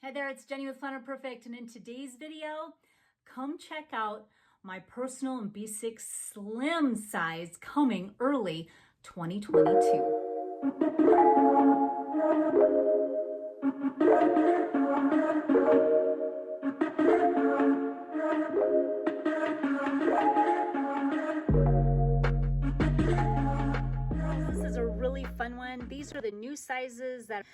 Hey there, it's Jenny with Planner Perfect, and in today's video, come check out my personal and B6 slim size coming early 2022. This is a really fun one. These are the new sizes that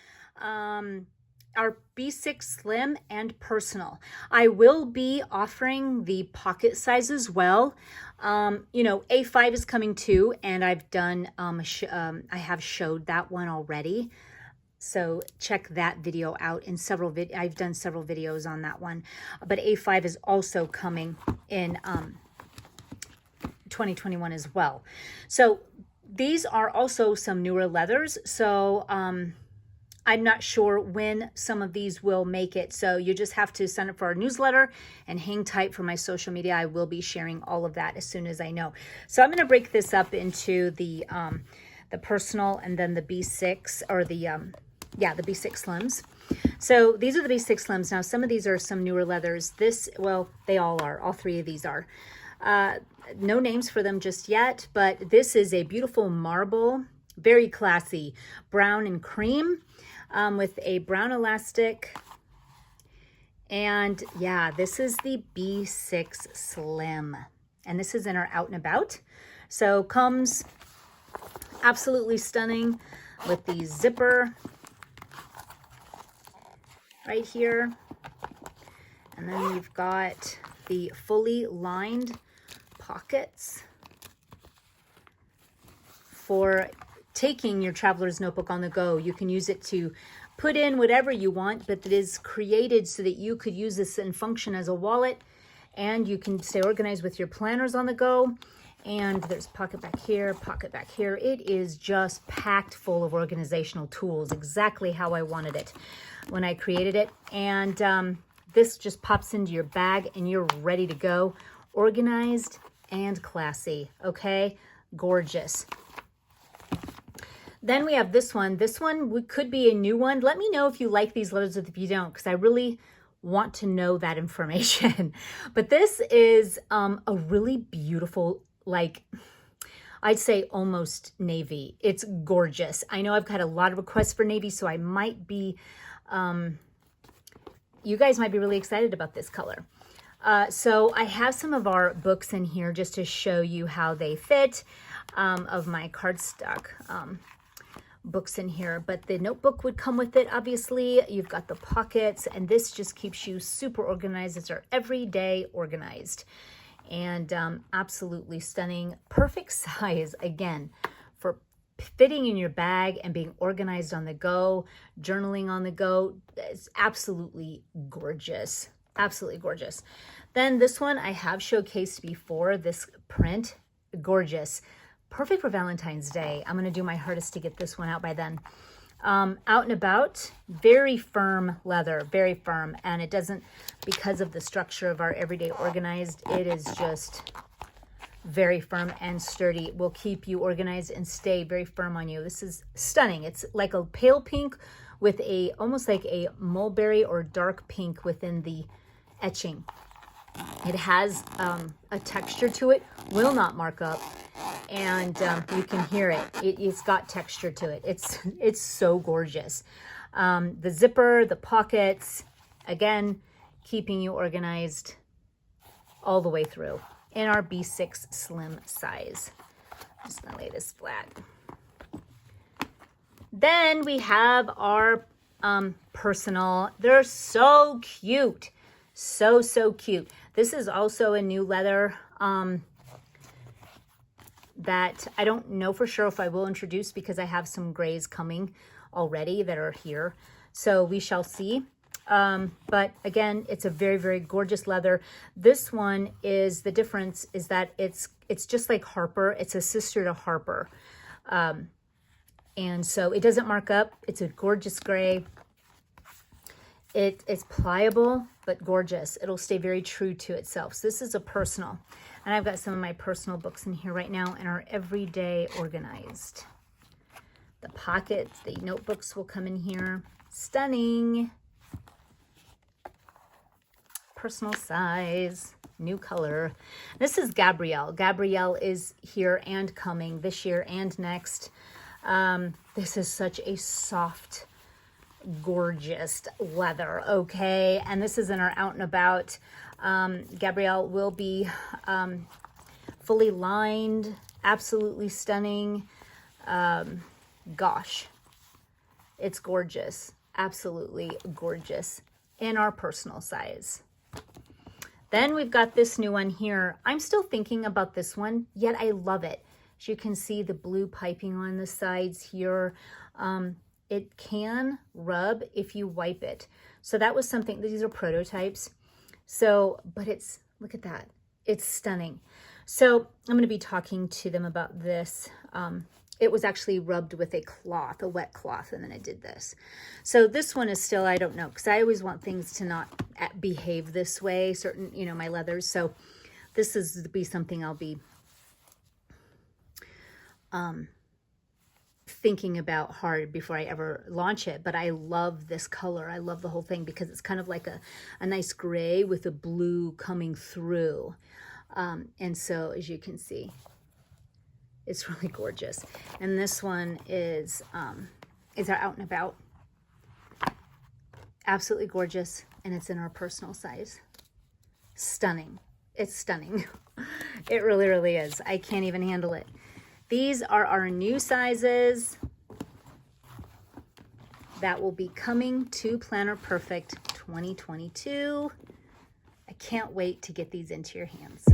are B6 Slim and Personal. I will be offering the pocket size as well. You know, A5 is coming too, and I've done, I have showed that one already. So check that video out in several I've done several videos on that one. But A5 is also coming in 2021 as well. So these are also some newer leathers. So I'm not sure when some of these will make it. So you just have to sign up for our newsletter and hang tight for my social media. I will be sharing all of that as soon as I know. So I'm going to break this up into the personal and then the B6 or the B6 Slims. So these are the B6 Slims. Now some of these are some newer leathers. Well, they all are. All three of these are. No names for them just yet, but this is a beautiful marble, very classy, brown and cream. With a brown elastic. And yeah, this is the B6 Slim. And this is in our Out and About. So comes absolutely stunning with the zipper right here. And then you've got the fully lined pockets for taking your traveler's notebook on the go. You can use it to put in whatever you want, but it is created so that you could use this and function as a wallet, and you can stay organized with your planners on the go. And there's pocket back here, pocket back here. It is just packed full of organizational tools, exactly how I wanted it when I created it. And this just pops into your bag and you're ready to go. Organized and classy, okay? Gorgeous. Then we have this one. This one could be a new one. Let me know if you like these leathers or if you don't, because I really want to know that information. But this is a really beautiful, like, I'd say almost navy. It's gorgeous. I know I've got a lot of requests for navy, so I might be, you guys might be really excited about this color. So I have some of our books in here just to show you how they fit, of my cardstock books in here, but the notebook would come with it. Obviously, you've got the pockets, and this just keeps you super organized. It's our everyday organized, and absolutely stunning, perfect size again for fitting in your bag and being organized on the go, journaling on the go. It's absolutely gorgeous, absolutely gorgeous. Then this one I have showcased before. This print, gorgeous. Perfect for Valentine's Day. I'm going to do my hardest to get this one out by then. Out and About, very firm leather, very firm. And it doesn't, because of the structure of our everyday organized, it is just very firm and sturdy. It will keep you organized and stay very firm on you. This is stunning. It's like a pale pink with a, almost like a mulberry or dark pink within the etching. It has a texture to it, will not mark up, and you can hear it. It's got texture to it. It's so gorgeous. The zipper, the pockets, again, keeping you organized all the way through in our B6 Slim size. I'm just gonna lay this flat. Then we have our personal. They're so cute. So cute. This is also a new leather that I don't know for sure if I will introduce, because I have some grays coming already that are here. So we shall see. But again, it's a very gorgeous leather. This one is, the difference is that it's just like Harper. It's a sister to Harper. And so it doesn't mark up. It's a gorgeous gray. It's pliable, but gorgeous. It'll stay very true to itself. So this is a personal. And I've got some of my personal books in here right now and are everyday organized. The pockets, the notebooks will come in here. Stunning. personal size, new color. This is Gabrielle. Gabrielle is here and coming this year and next. This is such a soft, gorgeous leather, okay? And this is in our Out and About. Gabrielle will be fully lined, absolutely stunning. Gosh, it's gorgeous, absolutely gorgeous, in our personal size. Then we've got this new one here. I'm still thinking about this one, yet I love it. As you can see, the blue piping on the sides here. It can rub if you wipe it. So that was something, these are prototypes. So, but it's, look at that. It's stunning. So I'm going to be talking to them about this. It was actually rubbed with a cloth, a wet cloth, and then I did this. So this one is still, I don't know, because I always want things to not behave this way, certain, you know, my leathers. So this is to be something I'll be thinking about hard before I ever launch it. But I love this color. I love the whole thing because it's kind of like a nice gray with a blue coming through. And so as you can see, it's really gorgeous. And this one is our Out and About. Absolutely gorgeous. And it's in our personal size. Stunning. It's stunning. It really, really is. I can't even handle it. These are our new sizes that will be coming to Planner Perfect 2022. I can't wait to get these into your hands.